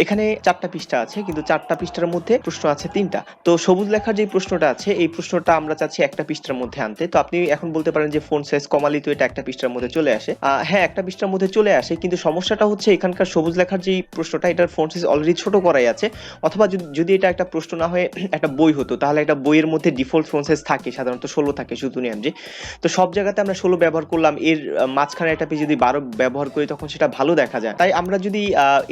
এখানে 4টা পৃষ্ঠা আছে, কিন্তু 4টা পৃষ্ঠার মধ্যে প্রশ্ন আছে 3টা। তো সবুজ লেখার যে প্রশ্নটা আছে এই প্রশ্নটা আমরা চাচ্ছি একটা পৃষ্ঠার মধ্যে আনতে। তো আপনি এখন বলতে পারেন যে ফন্ট সাইজ কমালেই তো এটা একটা পৃষ্ঠার মধ্যে চলে আসে। হ্যাঁ, একটা পৃষ্ঠার মধ্যে চলে আসে, কিন্তু সমস্যাটা হচ্ছে এখানকার সবুজ লেখার যে প্রশ্নটা এটার ফন্ট সাইজ অলরেডি ছোট করাই আছে। অথবা যদি এটা একটা প্রশ্ন না হয়ে একটা বই হতো, তাহলে একটা বইয়ের মধ্যে ডিফল্ট ফন্ট সাইজ থাকে, সাধারণত 16 থাকে শুধু নিয়মজি। তো সব জায়গাতে আমরা 16 ব্যবহার করলাম, এর মাঝখানে একটা পেজ যদি 12 ব্যবহার করি তখন সেটা ভালো দেখা যায়। তাই আমরা যদি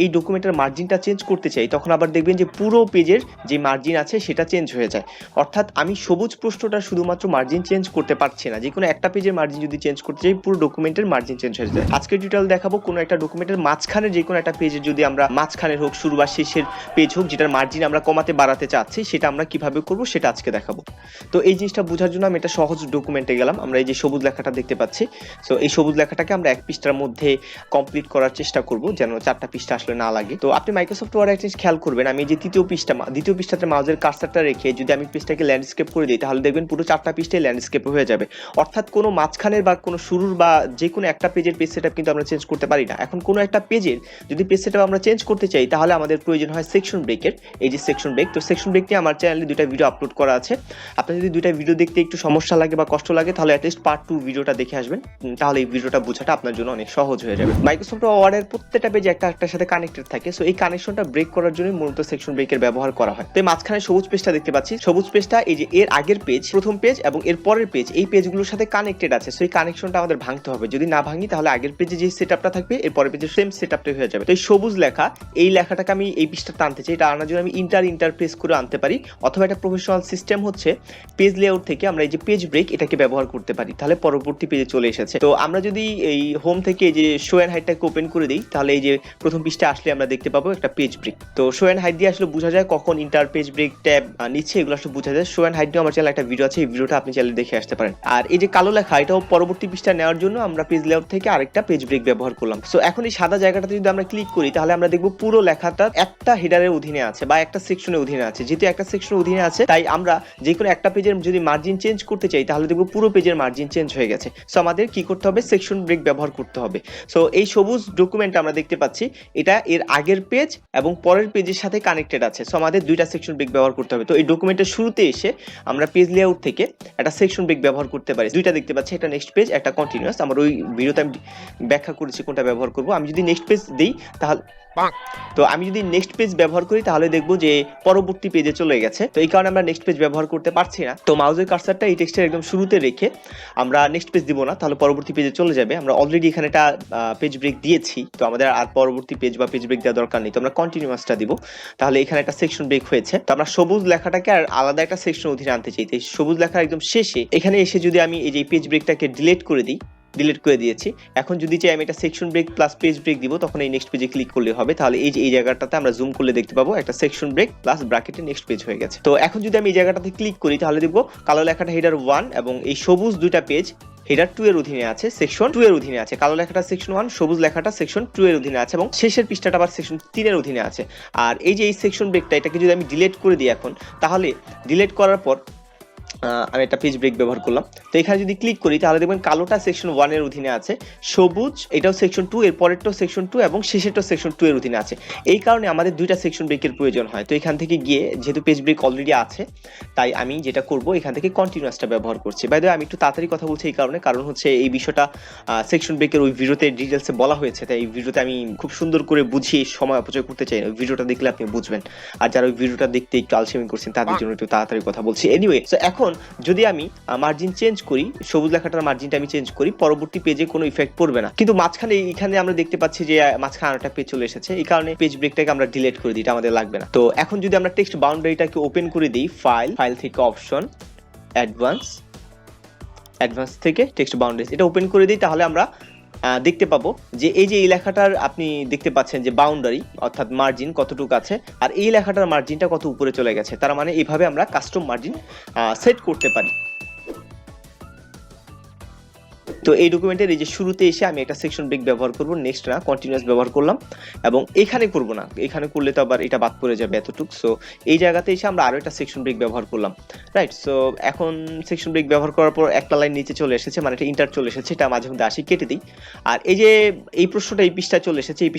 এই ডকুমেন্টের মার্জিনটা চেঞ্জ করতে চাই, তখন আবার দেখবেন যে পুরো পেজের যে মার্জিন আছে সেটা চেঞ্জ হয়ে যায়। অর্থাৎ আমি সবুজ প্রশ্নটা শুধুমাত্র মার্জিন চেঞ্জ করতে পারছি না, যে কোনো একটা পেজের মার্জিন যদি চেঞ্জ করতে চাই পুরো ডকুমেন্টের মার্জিন চেঞ্জ হয়ে যায়। আজকে টিউটোরিয়াল দেখাবো কোনো একটা ডকুমেন্টের মাঝখানে যে কোনো একটা পেজের যদি আমরা মাঝখানের হোক, শুরু বা শেষের পেজ হোক, যেটার মার্জিন আমরা কমাতে বাড়াতে চাচ্ছি, সেটা আমরা কিভাবে করব সেটা আজকে দেখাবো। তো এই জিনিসটা বোঝার জন্য আমি একটা সহজ ডকুমেন্টে গেলাম। আমরা এই যে সবুজ লেখাটা দেখতে পাচ্ছি, সো এই সবুজ লেখাটাকে আমরা এক পৃষ্ঠার মধ্যে কমপ্লিট করার চেষ্টা করব, যেন 4টা পৃষ্ঠা আসলে না লাগে। তো আপনি মাইক্রোসফট ওয়ার্ড একটা জিনিস খেয়াল করবেন, আমি যে দ্বিতীয় পৃষ্ঠাতে মাউসের কার্সারটা রেখে যদি আমি পেজটাকে ল্যান্ডস্কেপ করে দিই, তাহলে দেখবেন পুরো 4টা পৃষ্ঠায় ল্যান্ডস্কেপ হয়ে যাবে। অর্থাৎ কোনো মাঝখানের বা কোনো শুরুর বা যে কোনো একটা পেজের পেজ সেটআপ কিন্তু আমরা চেঞ্জ করতে পারি না। এখন কোনো একটা পেজের যদি পেজ সেটআপ আমরা চেঞ্জ করতে চাই, তাহলে আমাদের প্রয়োজন হয় সেকশন ব্রেকের। এই যে সেকশন ব্রেক, তো সেকশন ব্রেক নিয়ে আমার চ্যানেলে 2টা ভিডিও আপলোড করা আছে। আপনার যদি 2টা ভিডিও দেখতে একটু সমস্যা লাগে বা কষ্ট লাগে, তাহলে অ্যাটলিস্ট পার্ট 2 ভিডিওটা দেখে আসবেন, তাহলে এই ভিডিওটা বোঝাটা আপনার জন্য অনেক সহজ হয়ে যাবে। মাইক্রোসফট ওয়ার্ডের প্রত্যেকটা পেজ একটার সাথে কানেক্টেড থাকে, সো এই কানেকশনটা ব্রেক করার জন্য মূলত সেকশন ব্রেকের ব্যবহার করা হয়। তো মাঝখানে সবুজ পেজটা দেখতে পাচ্ছি, সবুজ পেজটা এই যে এর আগের পেজ, প্রথম পেজ এবং এর পরের পেজ, এই পেজগুলোর সাথে কানেক্টেড আছে। সো এই কানেকশনটা আমাদের ভাঙতে হবে। যদি না ভাঙি, তাহলে আগের পেজে যে সেটআপটা থাকবে এর পরের পেজে সেম সেটআপটা হয়ে যাবে। তো এই সবুজ লেখা, এই লেখাটাকে আমি এই পৃষ্ঠাটা আনতে চাই। এটা আনার জন্য আমি ইন্টার প্রেস করে আনতে পারি, অথবা একটা প্রফেশনাল সিস্টেম হচ্ছে পেজ লেআউট থেকে আমরা এই যে পেজ ব্রেক এটাকে ব্যবহার করতে পারি, তাহলে পরবর্তী পেজে চলে এসেছে। তো আমরা যদি এই হোম থেকে এই যে শো এন্ড হাইডটাকে ওপেন করে দিই, তাহলে এই যে প্রথম পৃষ্ঠা আসলে আমরা দেখতে পাবো একটা পেজ ব্রেক। তো শো এন্ড হাইড দিয়ে আসলে বোঝা যায় কখন ইন্টার পেজ ব্রেক ট্যাব নিচ্ছে, এগুলো আসলে বোঝা যায়। শো এন্ড হাইড নিয়ে আমার চ্যানেলে একটা ভিডিও আছে, এই ভিডিওটা আপনি চ্যানেলে দেখে আসতে পারেন। আর এই যে কালো লেখা, এটাও পরবর্তী পৃষ্ঠা নেওয়ার জন্য আমরা পেজ লেআউট থেকে আরেকটা পেজ ব্রেক ব্যবহার করলাম। সো এখন এই সাদা জায়গাটাতে যদি আমরা ক্লিক করি, তাহলে আমরা দেখবো পুরো লেখাটা একটা হেডারের অধীনে আছে বা একটা সেকশনের অধীনে আছে। যেহেতু একটা সেকশনের অধীনে আছে, তাই আমরা যে কোনো একটা পেজের যদি মার্জিন চেঞ্জ করতে চাই, তাহলে দেখবো পুরো পেজের মার্জিন চেঞ্জ হয়ে গেছে। সো আমাদের কি করতে হবে? সেকশন ব্রেক ব্যবহার করতে হবে। সো এই সবুজ ডকুমেন্ট আমরা দেখতে পাচ্ছি, এটা এর আগের পেজ এবং পরের পেজের সাথে কানেক্টেড আছে। সো আমাদের 2টা সেকশন ব্রেক ব্যবহার করতে হবে। তো এই ডকুমেন্টের শুরুতে এসে আমরা পেজ লেআউট থেকে একটা সেকশন ব্রেক ব্যবহার করতে পারি। 2টা দেখতে পাচ্ছি, একটা নেক্সট পেজ, একটা কন্টিনিউয়াস। আমার ওই ভিডিওতে আমি ব্যাখ্যা করেছি কোনটা ব্যবহার করব। আমি যদি নেক্সট পেজ দিই, তাহলে আমি যদি নেক্সট পেজ ব্যবহার করি, তাহলে দেখবো যে পরবর্তী পেজে চলে গেছে। তো এই কারণে আমরা নেক্সট পেজ ব্যবহার করতে পারছি না। তো মাউসের কার্সারটা এই টেক্সটের একদম শুরুতে রেখে আমরা নেক্সট পেজ দিব না, তাহলে পরবর্তী পেজে চলে যাবে। আমরা অলরেডি এখানে একটা পেজ ব্রেক দিয়েছি, তো আমাদের আর পরবর্তী পেজ বা পেজ ব্রেক দেওয়ার দরকার নেই। তো আমরা কন্টিনিউয়াসটা দিব, তাহলে এখানে একটা সেকশন ব্রেক হয়েছে। তো আমরা সবুজ লেখাটাকে আর আলাদা একটা সেকশন অধীনে আনতে চাই। তো এই সবুজ লেখার একদম শেষে এখানে এসে যদি আমি এই যে পেজ ব্রেকটাকে ডিলিট করে দিই, ডিলিট করে দিয়েছি। এখন যদি চাই আমি একটা section break plus page break দিব, তখন এই নেক্সট পেজে ক্লিক করলে হবে। তাহলে এই যে এই জায়গাটাতে আমরা জুম করলে দেখতে পাবো একটা সেকশন ব্রেক প্লাস ব্র্যাকেটে নেক্সট পেজ হয়ে গেছে। তো এখন যদি আমি এই জায়গাটাতে ক্লিক করি, তাহলে দেখবো কালো লেখাটা হেডার 1 এবং এই সবুজ 2টা পেজ হেডার 2 এর অধীনে আছে, সেকশন 2 এর অধীনে আছে। কালো লেখাটা সেকশন 1, সবুজ লেখাটা সেকশন 2 এর অধীনে আছে এবং শেষের পৃষ্ঠাটা আবার সেকশন 3 এর অধীনে আছে। আর এই যে এই সেকশন ব্রেকটা, এটাকে যদি আমি ডিলিট করে দিই এখন, তাহলে ডিলিট করার পর আমি একটা পেজ ব্রেক ব্যবহার করলাম। তো এখানে যদি ক্লিক করি, তাহলে দেখবেন কালোটা সেকশন 1 এর অধীনে আছে, সবুজ এটাও সেকশন 2, এর পরেরটাও সেকশন 2 এবং শেষেরটাও সেকশন 2 এর অধীনে আছে। এই কারণে আমাদের 2টা সেকশন ব্রেকের প্রয়োজন হয়। তো এখান থেকে গিয়ে যেহেতু পেজ ব্রেক অলরেডি আছে, তাই আমি যেটা করব এখান থেকে কন্টিনিউয়াসটা ব্যবহার করছি। বাই দ্য ওয়ে, আমি একটু তাড়াতাড়ি কথা বলছি এই কারণ হচ্ছে এই বিষয়টা সেকশন ব্রেকের ওই ভিডিওতে ডিটেইলসে বলা হয়েছে, তাই এই ভিডিওতে আমি খুব সুন্দর করে বুঝিয়ে সময় অপচয় করতে চাই না। ওই ভিডিওটা দেখলে আপনি বুঝবেন, আর যারা ওই ভিডিওটা দেখতে একটু আলসেমি করছেন তাদের জন্য একটু তাড়াতাড়ি কথা বলছি। এনিওয়ে, সো এখন যদি আমি মার্জিন চেঞ্জ করি, সবুজ লেখাটার মার্জিনটা আমি চেঞ্জ করি, পরবর্তী পেজে কোনো ইফেক্ট পড়বে না। কিন্তু মাঝখানে এখানে আমরা দেখতে পাচ্ছি যে মাঝখানে আরেকটা পেজ চলে এসেছে, এই কারণে পেজ ব্রেকটাকে আমরা ডিলিট করে দিই, এটা আমাদের লাগবে না। তো এখন যদি আমরা টেক্সট বাউন্ডারিটাকে ওপেন করে দিই, ফাইল থেকে অপশন, অ্যাডভান্স থেকে টেক্সট বাউন্ডারিজ এটা ওপেন করে দিই, তাহলে আমরা দেখতে পাবো যে এই যে এই লেখাটার আপনি দেখতে পাচ্ছেন যে বাউন্ডারি অর্থাৎ মার্জিন কতটুকু আছে, আর এই লেখাটার মার্জিনটা কত উপরে চলে গেছে। তার মানে এইভাবে আমরা কাস্টম মার্জিন সেট করতে পারি। তো এই ডকুমেন্টের এই যে শুরুতে এসে আমি একটা সেকশন ব্রেক ব্যবহার করব, নেক্সট না কন্টিনিউয়াস ব্যবহার করলাম, এবং এখানে করব না, এখানে করলে তো আবার এটা বাদ পড়ে যাবে এতটুকু। সো এই জায়গাতে এসে আমরা আরো একটা সেকশন ব্রেক ব্যবহার করলাম, রাইট। সো এখন সেকশন ব্রেক ব্যবহার করার পর একটা লাইন নিচে চলে এসেছে, মানে এটা ইন্টার চলে এসেছে, এটা মাঝে মধ্যে আসি কেটে দিই। আর এই যে এই প্রশ্নটা এই পৃষ্ঠায় চলে এসেছে, এই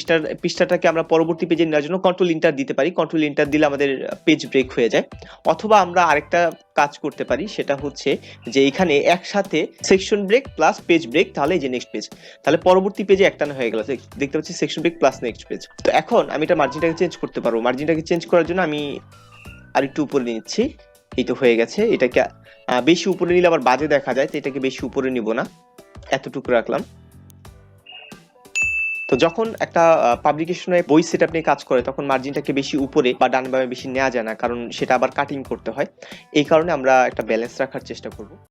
পৃষ্ঠাটাকে আমরা পরবর্তী পেজে নেওয়ার জন্য কন্ট্রোল ইন্টার দিতে পারি। কন্ট্রোল ইন্টার দিলে আমাদের পেজ ব্রেক হয়ে যায়। অথবা আমরা আরেকটা কাজ করতে পারি, সেটা হচ্ছে যে এখানে একসাথে section break plus page break, তাহলে এই যে নেক্সট পেজ, তাহলে পরবর্তী পেজে একটানা হয়ে গেল, দেখতে পাচ্ছি section break plus next page. তো এখন আমি এটা মার্জিনটাকে চেঞ্জ করতে পারবো। মার্জিনটাকে চেঞ্জ করার জন্য আমি আরেকটু উপরে নিচ্ছি, এই তো হয়ে গেছে। এটাকে বেশি উপরে নিলে আবার বাজে দেখা যায়, তো এটাকে বেশি উপরে নিব না, এতটুকু রাখলাম। তো যখন একটা পাবলিকেশনে বই সেটআপ নিয়ে কাজ করে, তখন মার্জিনটাকে বেশি উপরে বা ডান বামে বেশি নেওয়া যায় না, কারণ সেটা আবার কাটিং করতে হয়। এই কারণে আমরা একটা ব্যালেন্স রাখার চেষ্টা করব।